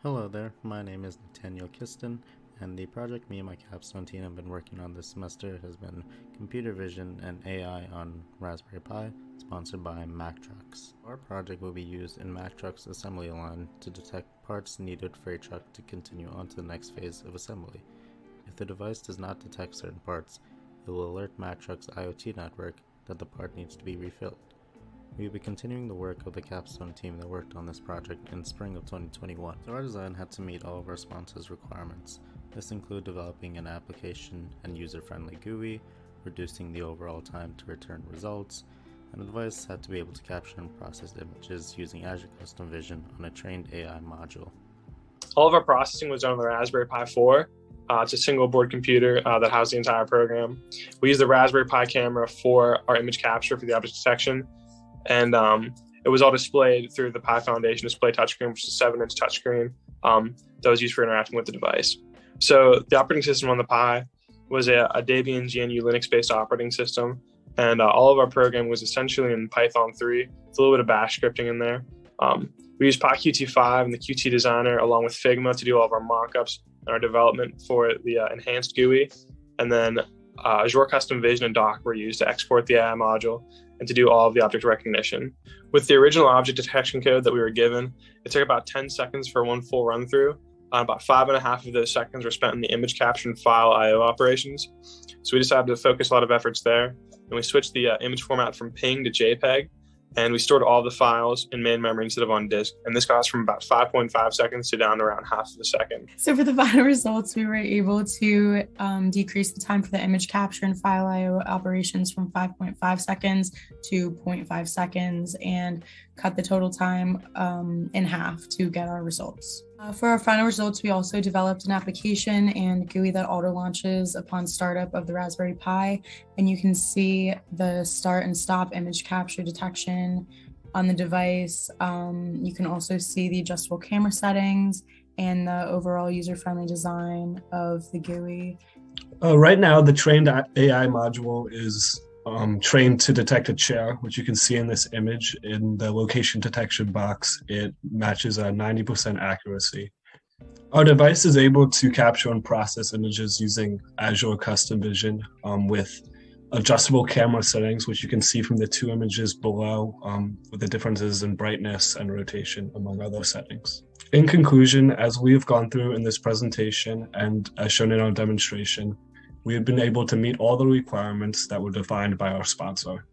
Hello there, my name is Nathaniel Kiston, and the project me and my Capstone team have been working on this semester has been computer vision and AI on Raspberry Pi, sponsored by Mack Trucks. Our project will be used in Mack Truck's assembly line to detect parts needed for a truck to continue on to the next phase of assembly. If the device does not detect certain parts, it will alert Mack Truck's IoT network that the part needs to be refilled. We will be continuing the work of the Capstone team that worked on this project in spring of 2021. So our design had to meet all of our sponsors' requirements. This included developing an application and user-friendly GUI, reducing the overall time to return results, and the device had to be able to capture and process images using Azure Custom Vision on a trained AI module. All of our processing was done on the Raspberry Pi 4. It's a single board computer that housed the entire program. We used the Raspberry Pi camera for our image capture for the object detection. And it was all displayed through the Pi Foundation display touchscreen, which is a 7-inch touchscreen that was used for interacting with the device. So the operating system on the Pi was a Debian GNU Linux-based operating system, and all of our programming was essentially in Python 3. It's a little bit of bash scripting in there. We used PyQt5 and the Qt Designer along with Figma to do all of our mockups and our development for the enhanced GUI. And then Azure Custom Vision and Doc were used to export the AI module and to do all of the object recognition. With the original object detection code that we were given, it took about 10 seconds for one full run through. About 5.5 of those seconds were spent in the image capture and file IO operations. So we decided to focus a lot of efforts there. And we switched the image format from PNG to JPEG. And we stored all the files in main memory instead of on disk. And this got us from about 5.5 seconds to down to around half of a second. So for the final results, we were able to decrease the time for the image capture and file IO operations from 5.5 seconds to 0.5 seconds and cut the total time in half to get our results. For our final results, we also developed an application and GUI that auto launches upon startup of the Raspberry Pi, and you can see the start and stop image capture detection on the device. You can also see the adjustable camera settings and the overall user-friendly design of the GUI. Right now, the trained AI module is trained to detect a chair, which you can see in this image in the location detection box. It matches a 90% accuracy. Our device is able to capture and process images using Azure Custom Vision with adjustable camera settings, which you can see from the two images below with the differences in brightness and rotation, among other settings. In conclusion, as we have gone through in this presentation and as shown in our demonstration, we have been able to meet all the requirements that were defined by our sponsor.